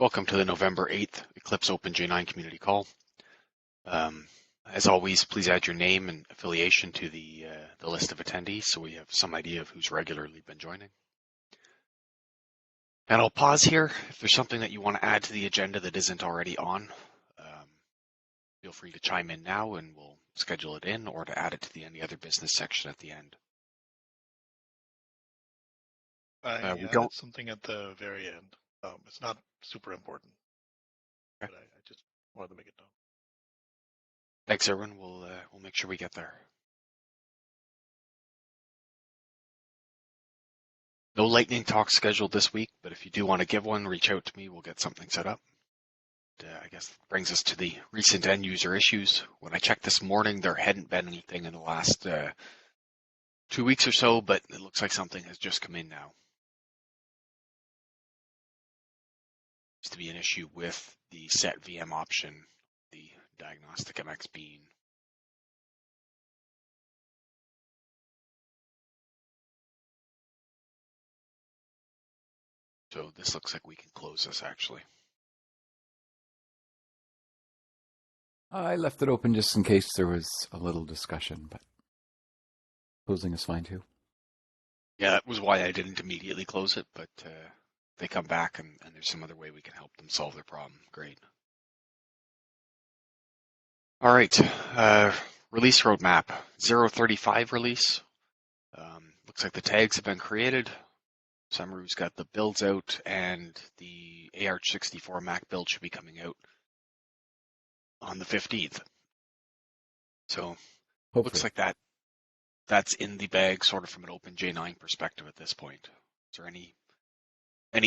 Welcome to the November 8th Eclipse OpenJ9 community call. As always, please add your name and affiliation to the list of attendees so we have some idea of who's regularly been joining. And I'll pause here. If there's something that you want to add to the agenda that isn't already on, feel free to chime in now and we'll schedule it in, or to add it to the any other business section at the end. We don't something at the very end. It's not super important, okay, but I just wanted to make it known. Thanks, Erwin. We'll make sure we get there. No lightning talk scheduled this week, but if you do want to give one, reach out to me. We'll get something set up. I guess that brings us to the recent end user issues. When I checked this morning, there hadn't been anything in the last 2 weeks or so, but it looks like something has just come in now. To be an issue with the set VM option, the diagnostic MX bean. So this looks like we can close this actually. I left it open just in case there was a little discussion, but closing is fine too. Yeah, that was why I didn't immediately close it, but they come back and there's some other way we can help them solve their problem. Great. All right, release roadmap, 035 release. Looks like the tags have been created. Summeru's got the builds out, and the AR64 Mac build should be coming out on the 15th. So hopefully. Looks like that's in the bag sort of from an OpenJ9 perspective at this point. Is there any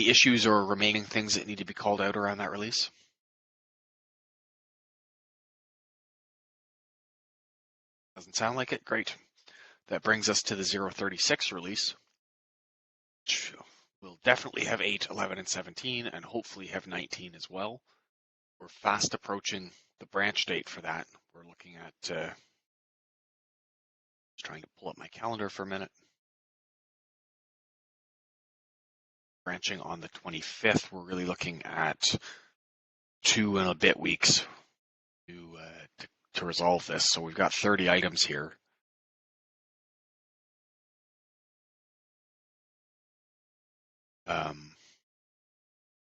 issues or remaining things that need to be called out around that release? Doesn't sound like it. Great. That brings us to the 036 release, which will definitely have 8, 11, and 17, and hopefully have 19 as well. We're fast approaching the branch date for that. We're looking at, just trying to pull up my calendar for a minute. Branching on the 25th, we're really looking at 2 and a bit weeks to resolve this. So we've got 30 items here.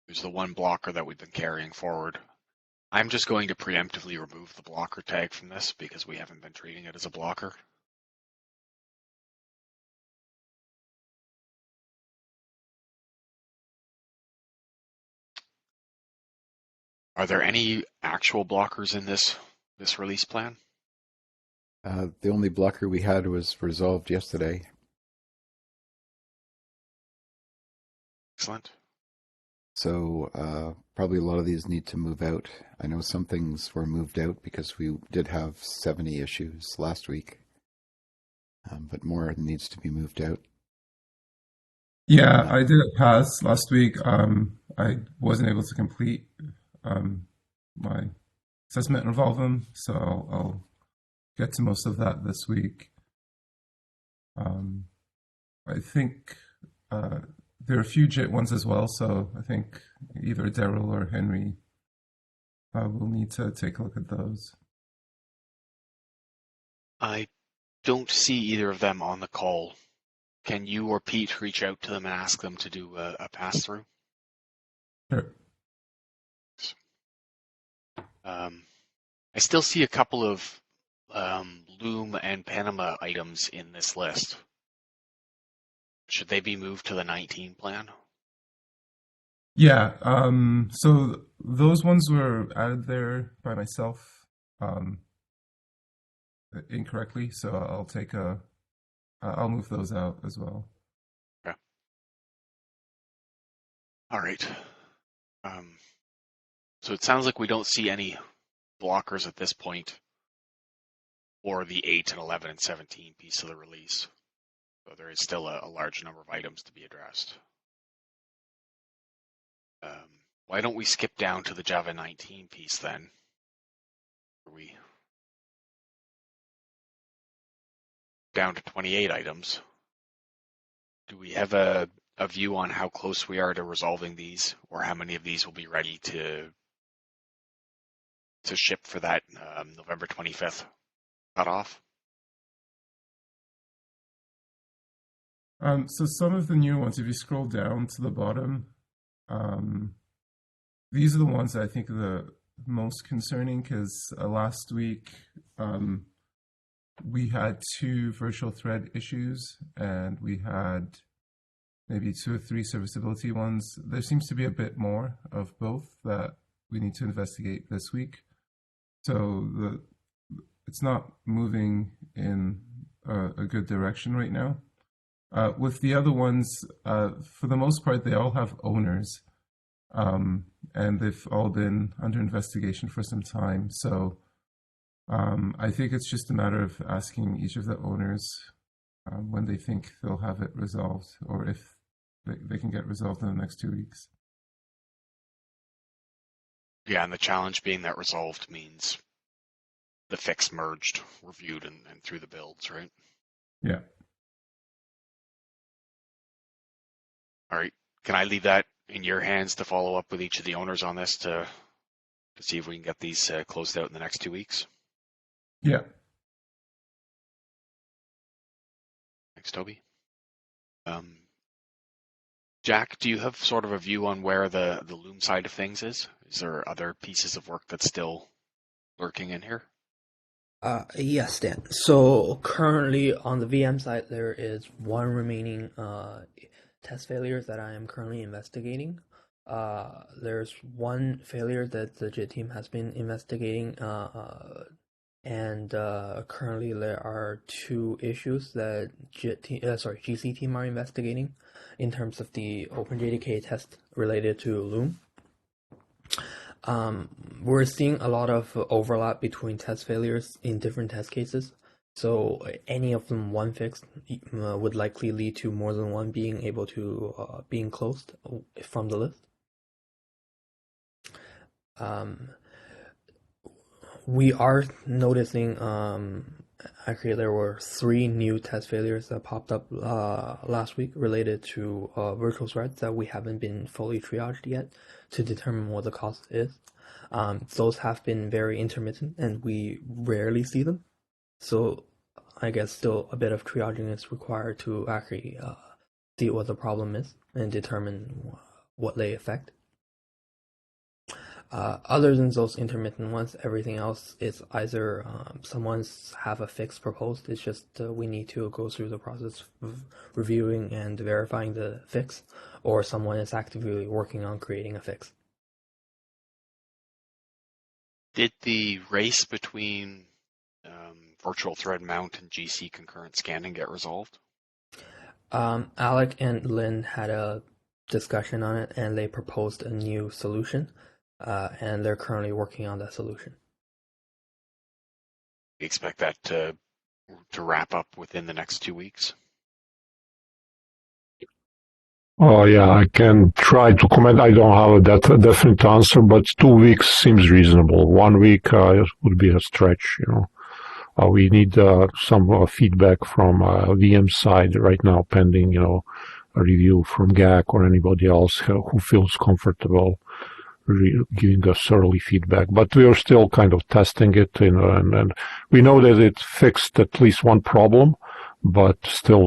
There's the one blocker that we've been carrying forward. I'm just going to preemptively remove the blocker tag from this because we haven't been treating it as a blocker. Are there any actual blockers in this release plan? The only blocker we had was resolved yesterday. Excellent. So probably a lot of these need to move out. I know some things were moved out because we did have 70 issues last week, but more needs to be moved out. Yeah, I did a pass last week. I wasn't able to complete my assessment and revolve them, so I'll get to most of that this week. I think there are a few JIT ones as well, so I think either Daryl or Henry will need to take a look at those. I don't see either of them on the call. Can you or Pete reach out to them and ask them to do a pass-through? Sure. I still see a couple of Loom and Panama items in this list. Should they be moved to the 19 plan? Yeah, so those ones were added there by myself incorrectly, so I'll move those out as well. Okay. All right. So it sounds like we don't see any blockers at this point, or the 8 and 11 and 17 piece of the release. So there is still a large number of items to be addressed. Why don't we skip down to the Java 19 piece then? We down to 28 items. Do we have a a view on how close we are to resolving these, or how many of these will be ready to ship for that November 25th cutoff? So some of the new ones, if you scroll down to the bottom, these are the ones that I think are the most concerning, because last week we had 2 virtual thread issues, and we had maybe 2 or 3 serviceability ones. There seems to be a bit more of both that we need to investigate this week. So it's not moving in a good direction right now. With the other ones, for the most part, they all have owners, and they've all been under investigation for some time. So I think it's just a matter of asking each of the owners when they think they'll have it resolved, or if they can get resolved in the next 2 weeks. Yeah, and the challenge being that resolved means the fix merged, reviewed, and through the builds, right? Yeah. All right. Can I leave that in your hands to follow up with each of the owners on this to see if we can get these closed out in the next 2 weeks? Yeah. Thanks, Toby. Jack, do you have sort of a view on where the Loom side of things is? Is there other pieces of work that's still lurking in here? Yes, Dan. So currently on the VM side, there is 1 remaining test failures that I am currently investigating. There's 1 failure that the JIT team has been investigating, and currently there are 2 issues that GC team are investigating in terms of the OpenJDK test related to Loom. We're seeing a lot of overlap between test failures in different test cases. So any of them one fix would likely lead to more than one being able to being closed from the list. We are noticing actually there were 3 new test failures that popped up last week related to virtual threads that we haven't been fully triaged yet to determine what the cause is. Those have been very intermittent and we rarely see them. So I guess still a bit of triaging is required to actually see what the problem is and determine what they affect. Other than those intermittent ones, everything else is either someone's have a fix proposed. It's just we need to go through the process of reviewing and verifying the fix, or someone is actively working on creating a fix. Did the race between virtual thread mount and GC concurrent scanning get resolved? Alec and Lynn had a discussion on it, and they proposed a new solution. And they're currently working on that solution. We expect that to wrap up within the next 2 weeks? Oh yeah, I can try to comment. I don't have a definite answer, but 2 weeks seems reasonable. 1 week would be a stretch, you know. We need some feedback from VM side right now, pending, you know, a review from GAC or anybody else who feels comfortable giving us early feedback. But we are still kind of testing it, you know, and we know that it fixed at least one problem, but still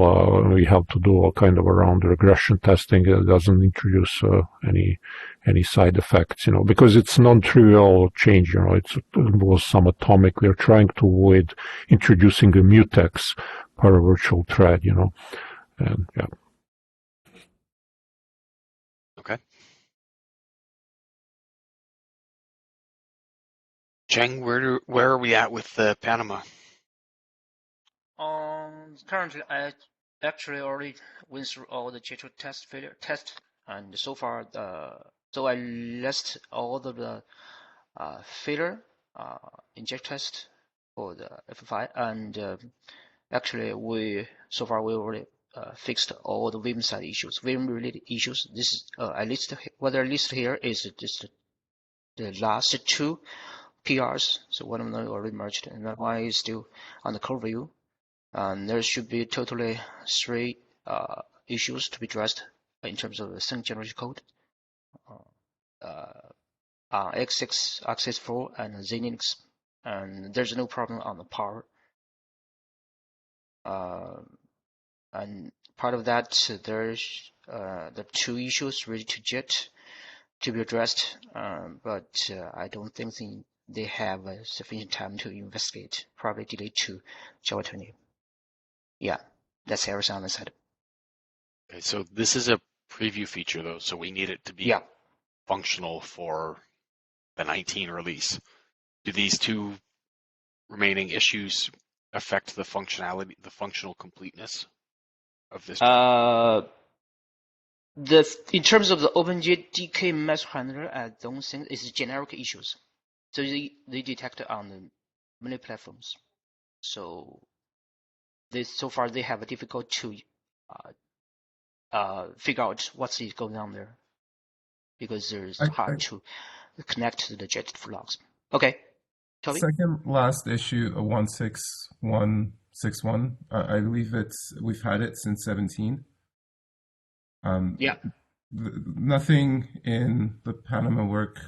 we have to do a kind of around regression testing. It doesn't introduce any side effects, you know, because it's non-trivial change, you know, it was some atomic. We are trying to avoid introducing a mutex per virtual thread, you know, and yeah. Okay. Cheng, where are we at with Panama? Currently, I actually already went through all the JIT test, and so far, so I list all of the failure inject test for the F5, and actually we already fixed all the Vim side issues, Vim related issues. This what I list here is just the last 2 PRs, so one of them already merged, and that one is still on the code review. And there should be totally 3 issues to be addressed in terms of the second generation code. X6, X4, and Linux, and there's no problem on the power. And part of that, there's the 2 issues related to JIT to be addressed, but I don't think they have sufficient time to investigate. Probably delayed to Java 20. Yeah, that's everything on the side. Okay, so this is a preview feature though, so we need it to be functional for the 19 release. Do these 2 remaining issues affect the functionality, the functional completeness of this? In terms of the OpenJDK method handler, I don't think it's generic issues. So they detect on the many platforms. So so far they have a difficult to figure out what's going on there, because it's hard to connect to the JIT logs. Okay, Toby? Second last issue, 16161. I believe we've had it since 17. Nothing in the Panama work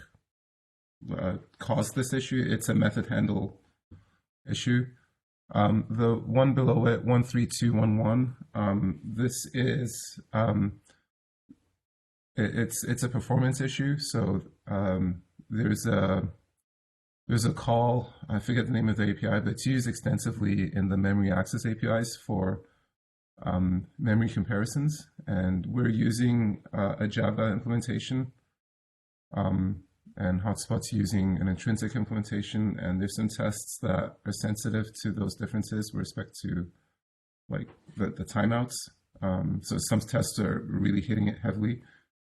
caused this issue. It's a method handle issue. The one below it, 13211, this is it's a performance issue. So there's a call, I forget the name of the API, but it's used extensively in the memory access APIs for memory comparisons, and we're using a Java implementation, and Hotspot's using an intrinsic implementation, and there's some tests that are sensitive to those differences with respect to like the timeouts. So some tests are really hitting it heavily,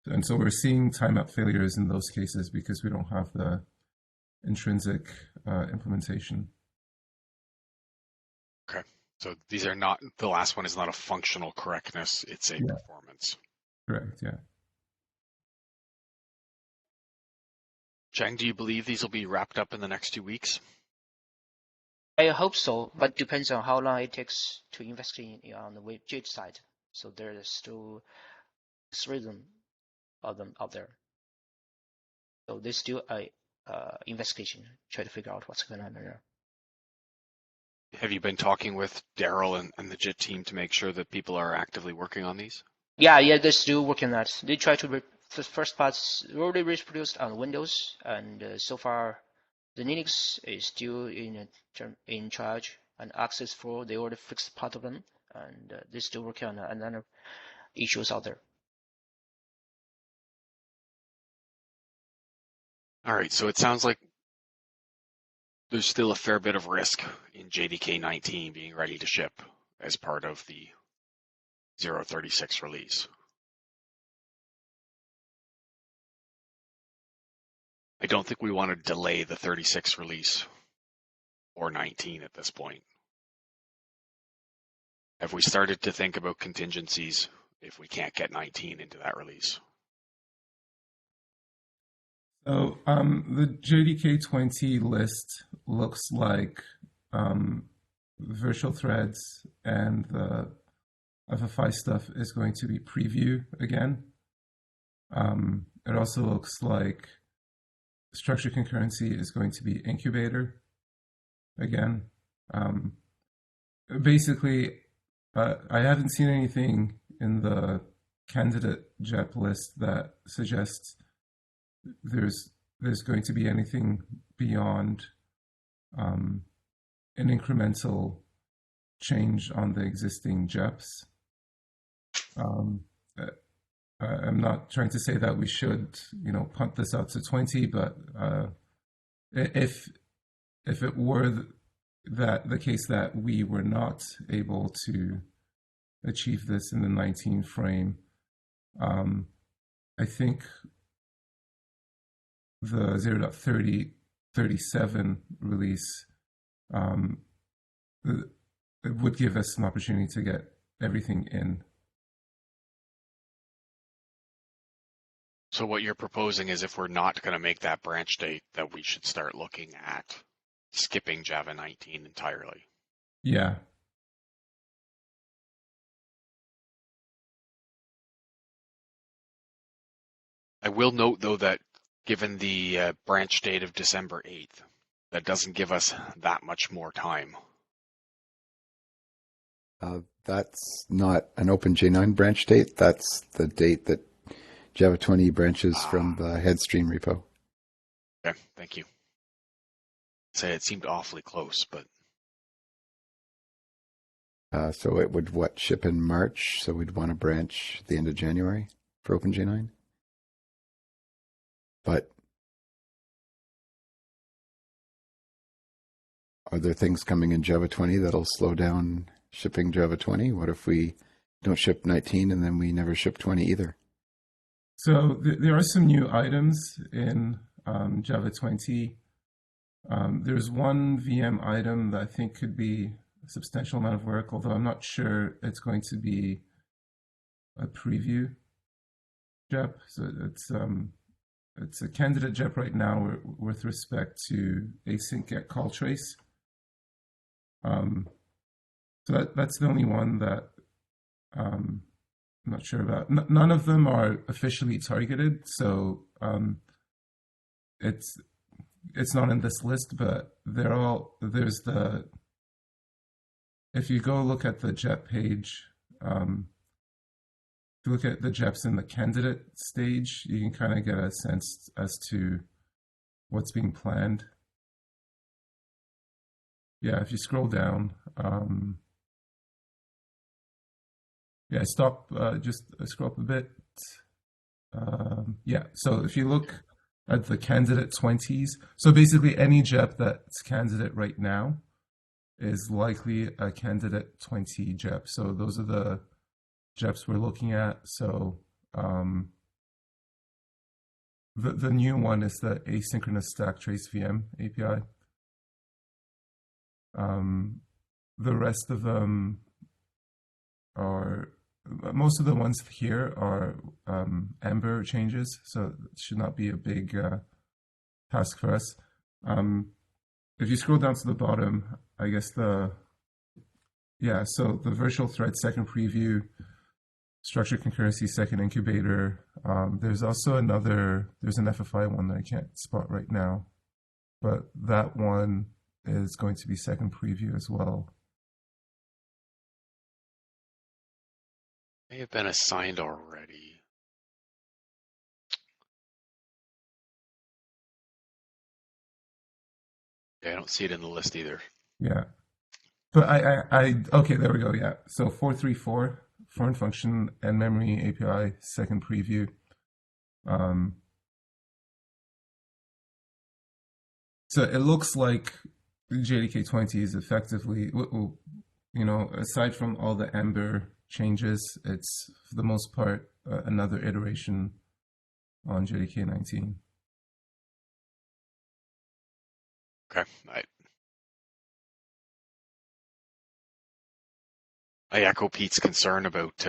and so we're seeing timeout failures in those cases because we don't have the intrinsic implementation. Okay. So these are not, the last one is not a functional correctness, it's a performance. Correct, yeah. Chang, do you believe these will be wrapped up in the next 2 weeks? I hope so, but depends on how long it takes to investigate on the JIT side. So there's still 3 of them out there. So there's still a investigation, try to figure out what's going on there. Have you been talking with Daryl and the JIT team to make sure that people are actively working on these? Yeah, they're still working on that. They try to, the first part's already reproduced on Windows, and so far the Linux is still in charge, and Access 4, they already fixed part of them, and they're still working on another issues out there. All right, so it sounds like there's still a fair bit of risk in JDK 19 being ready to ship as part of the 0.36 release. I don't think we want to delay the 36 release or 19 at this point. Have we started to think about contingencies if we can't get 19 into that release? So the JDK 20 list looks like virtual threads and the FFI stuff is going to be preview again. It also looks like structured concurrency is going to be incubator again. Basically, I haven't seen anything in the candidate JEP list that suggests there's going to be anything beyond an incremental change on the existing JEPs. I'm not trying to say that we should, punt this out to 20, but if it were the case that we were not able to achieve this in the 19 frame, I think the 0.37 release it would give us an opportunity to get everything in. So what you're proposing is if we're not going to make that branch date, that we should start looking at skipping Java 19 entirely. Yeah. I will note, though, that given the branch date of December 8th, that doesn't give us that much more time. That's not an OpenJ9 branch date. That's the date that Java 20 branches from the headstream repo. Okay, thank you. Say it seemed awfully close, but so it would ship in March? So we'd want to branch the end of January for OpenJ9. But are there things coming in Java 20 that'll slow down shipping Java 20? What if we don't ship 19 and then we never ship 20 either? So there are some new items in Java 20. There's one VM item that I think could be a substantial amount of work, although I'm not sure it's going to be a preview JEP. So it's a candidate JEP right now with respect to async get call trace. So that's the only one that I'm not sure about. None of them are officially targeted, so it's not in this list, but there's the, if you go look at the JEP page, if you look at the JEPs in the candidate stage, you can kind of get a sense as to what's being planned. Yeah, if you scroll down, yeah, just scroll up a bit. Yeah, so if you look at the candidate 20s, so basically any JEP that's candidate right now is likely a candidate 20 JEP. So those are the JEPs we're looking at. So the new one is the asynchronous stack trace VM API. The rest of them are, most of the ones here are Amber changes, so it should not be a big task for us. If you scroll down to the bottom, I guess so the virtual thread second preview, structured concurrency second incubator. There's also there's an FFI one that I can't spot right now, but that one is going to be second preview as well. May have been assigned already. Yeah, I don't see it in the list either. Yeah, but okay, there we go. Yeah, so 434 foreign function and memory API second preview. So it looks like JDK 20 is effectively, aside from all the Amber changes, it's for the most part another iteration on JDK 19. Okay, I echo Pete's concern about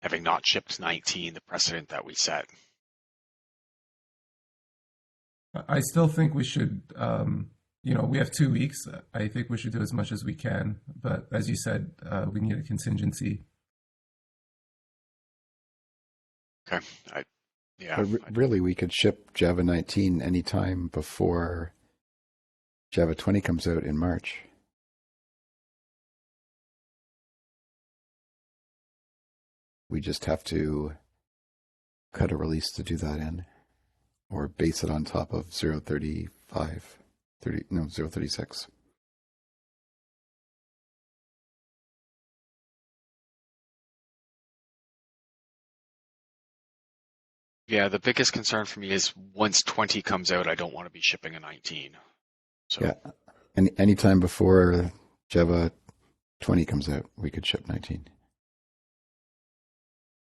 having not shipped 19, the precedent that we set. I still think we should, we have 2 weeks. I think we should do as much as we can. But as you said, we need a contingency. Okay. But really, we could ship Java 19 anytime before Java 20 comes out in March. We just have to cut a release to do that in, or base it on top of 036. Yeah, the biggest concern for me is once 20 comes out, I don't want to be shipping a 19. So yeah, anytime before Java 20 comes out, we could ship 19.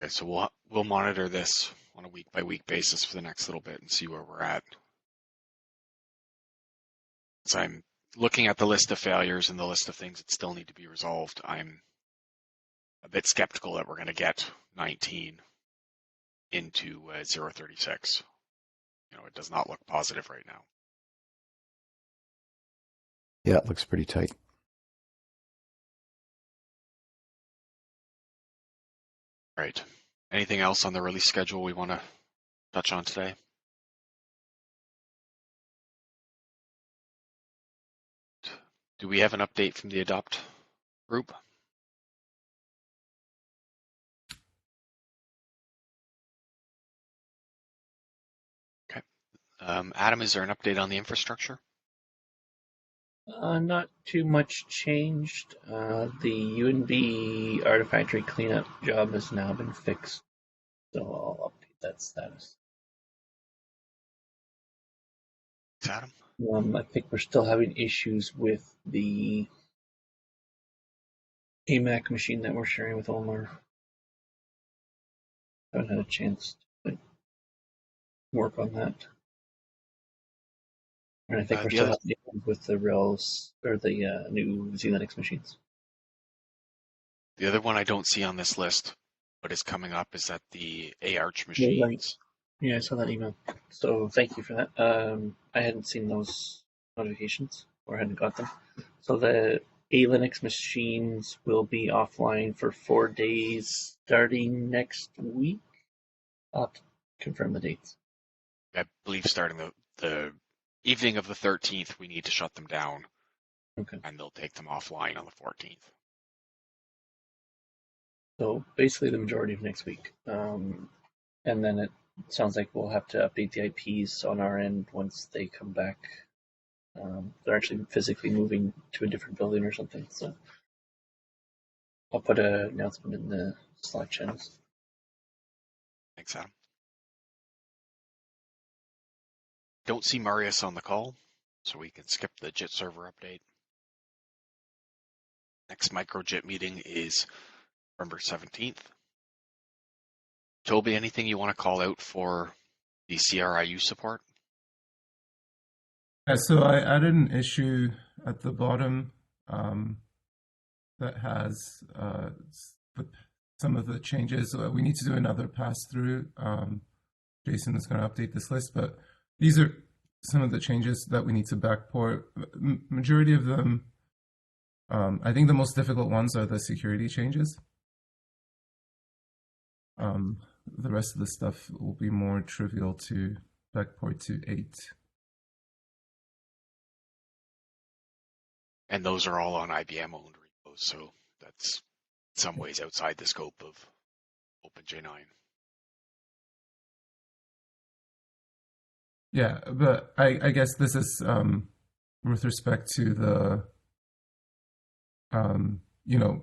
Okay, so we'll monitor this on a week-by-week basis for the next little bit and see where we're at. As I'm looking at the list of failures and the list of things that still need to be resolved, I'm a bit skeptical that we're going to get 19 into 036. It does not look positive right now. Yeah, it looks pretty tight. Right. Anything else on the release schedule we want to touch on today? Do we have an update from the Adopt group? Okay. Adam, is there an update on the infrastructure? Not too much changed. The UNB Artifactory cleanup job has now been fixed, so I'll update that status. Adam? I think we're still having issues with the AMAC machine that we're sharing with Omar. Haven't had a chance to work on that. And I think we're still having issues with the Rails or the new Z-Linux machines. The other one I don't see on this list, but is coming up, is that the AArch machines. Right. Yeah, I saw that email. So thank you for that. I hadn't seen those notifications or hadn't got them. So the A-Linux machines will be offline for 4 days starting next week. I'll have to confirm the dates. I believe starting the evening of the 13th, we need to shut them down. Okay. And they'll take them offline on the 14th. So basically the majority of next week. And then it sounds like we'll have to update the IPs on our end once they come back. They're actually physically moving to a different building or something. So I'll put an announcement in the Slack channels. Thanks, Adam. Don't see Marius on the call, so we can skip the JIT server update. Next micro-JIT meeting is November 17th. Toby, anything you want to call out for the CRIU support? Yeah, so I added an issue at the bottom that has some of the changes. We need to do another pass-through. Jason is going to update this list, but these are some of the changes that we need to backport. Majority of them, I think the most difficult ones are the security changes. The rest of the stuff will be more trivial to backport to 8. And those are all on IBM-owned repos, so that's in some ways outside the scope of OpenJ9. Yeah, but I guess this is with respect to the,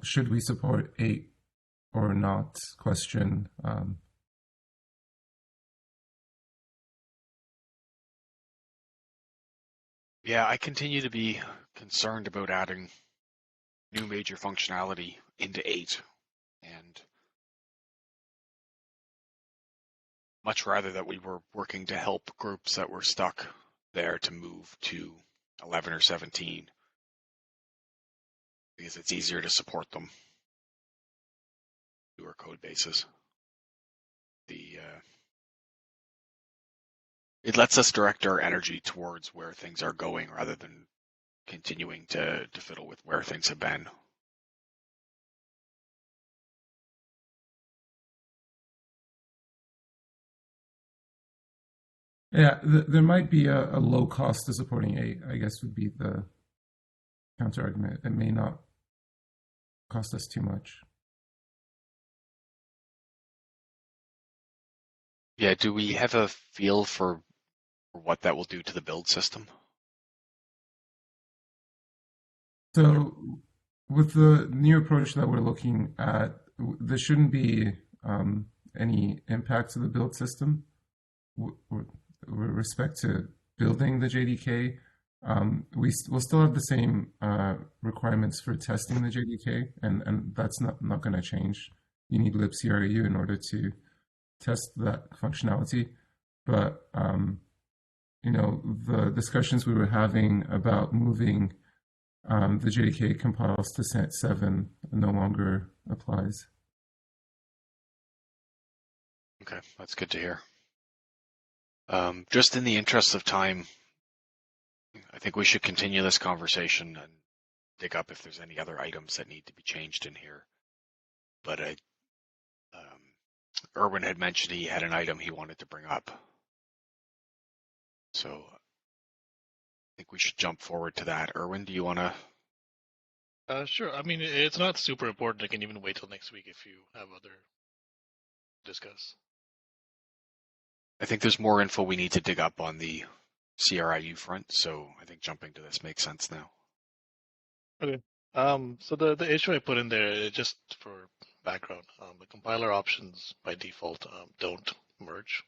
should we support 8 or not question. Yeah, I continue to be concerned about adding new major functionality into 8, and much rather that we were working to help groups that were stuck there to move to 11 or 17, because it's easier to support them. Newer code bases. It lets us direct our energy towards where things are going rather than continuing to fiddle with where things have been. Yeah, there might be a low cost to supporting 8, I guess would be the counter argument. It may not cost us too much. Yeah, do we have a feel for what that will do to the build system? So with the new approach that we're looking at, there shouldn't be any impact to the build system with respect to building the JDK. We'll still have the same requirements for testing the JDK, and that's not going to change. You need libcRU in order to test that functionality. But, the discussions we were having about moving the JDK compiles to 7 no longer applies. Okay, that's good to hear. Just in the interest of time, I think we should continue this conversation and dig up if there's any other items that need to be changed in here. But Erwin had mentioned he had an item he wanted to bring up. So I think we should jump forward to that. Erwin, do you want to? Sure. I mean, it's not super important. I can even wait till next week if you have other discuss. I think there's more info we need to dig up on the CRIU front, so I think jumping to this makes sense now. Okay. So the issue I put in there, just for background, the compiler options by default don't merge.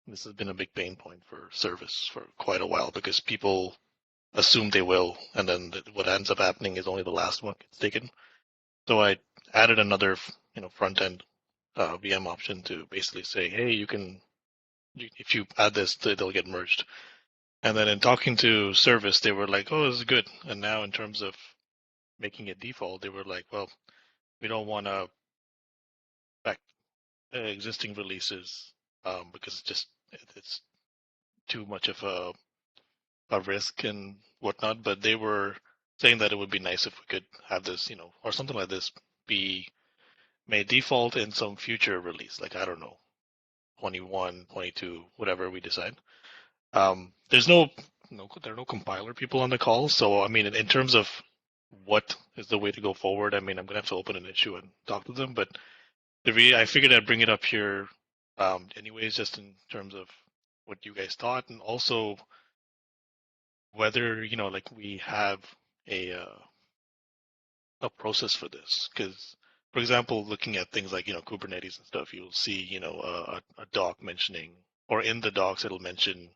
This has been a big pain point for service for quite a while because people assume they will, and then what ends up happening is only the last one gets taken. So I added another, front end VM option to basically say, hey, if you add this, they'll get merged. And then in talking to service, they were like, oh, this is good. And now in terms of making it default, they were like, well, we don't want to back existing releases because it's too much of a risk and whatnot. But they were saying that it would be nice if we could have this, or something like this be made default in some future release, like, I don't know, 21, 22, whatever we decide. There are no compiler people on the call. So, I mean, in terms of what is the way to go forward, I mean, I'm going to have to open an issue and talk to them. But I figured I'd bring it up here anyways, just in terms of what you guys thought, and also whether, like we have a process for this. Because, for example, looking at things like, Kubernetes and stuff, you'll see, a doc mentioning, or in the docs, it'll mention,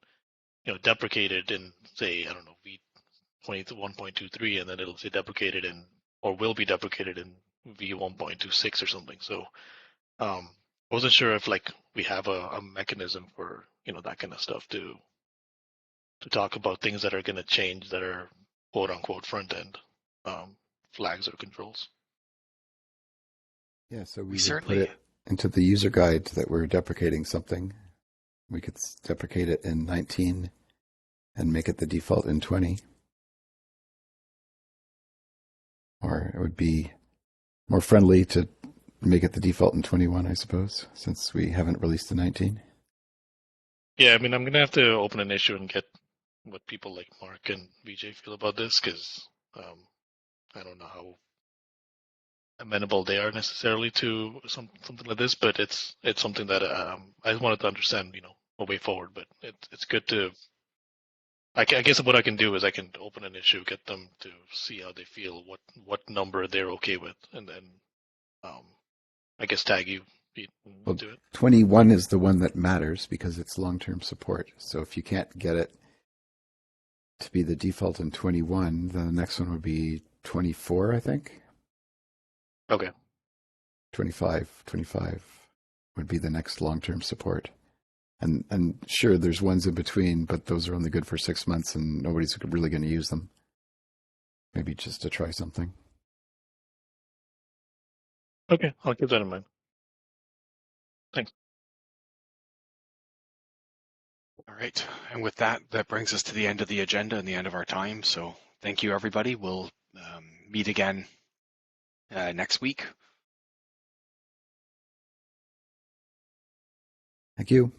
deprecated in, say, I don't know, v21.23, and then it'll say deprecated in, or will be deprecated in v1.26 or something. So I wasn't sure if like we have a mechanism for, that kind of stuff to talk about things that are going to change that are quote unquote front end flags or controls. Yeah, so We would certainly put it into the user guide that we're deprecating something. We could deprecate it in 19 and make it the default in 20. Or it would be more friendly to make it the default in 21, I suppose, since we haven't released the 19. Yeah, I mean, I'm going to have to open an issue and get what people like Mark and VJ feel about this, because I don't know how amenable they are necessarily to something like this, but it's something that I wanted to understand, a way forward. But it's good to. I guess what I can do is I can open an issue, get them to see how they feel, what number they're okay with, and then I guess tag you to it. 21 is the one that matters because it's long-term support. So if you can't get it to be the default in 21, then the next one would be 24, I think. Okay. 25 would be the next long-term support. And sure, there's ones in between, but those are only good for 6 months and nobody's really going to use them. Maybe just to try something. Okay, I'll keep that in mind. Thanks. All right. And with that brings us to the end of the agenda and the end of our time. So thank you, everybody. We'll meet again next week. Thank you.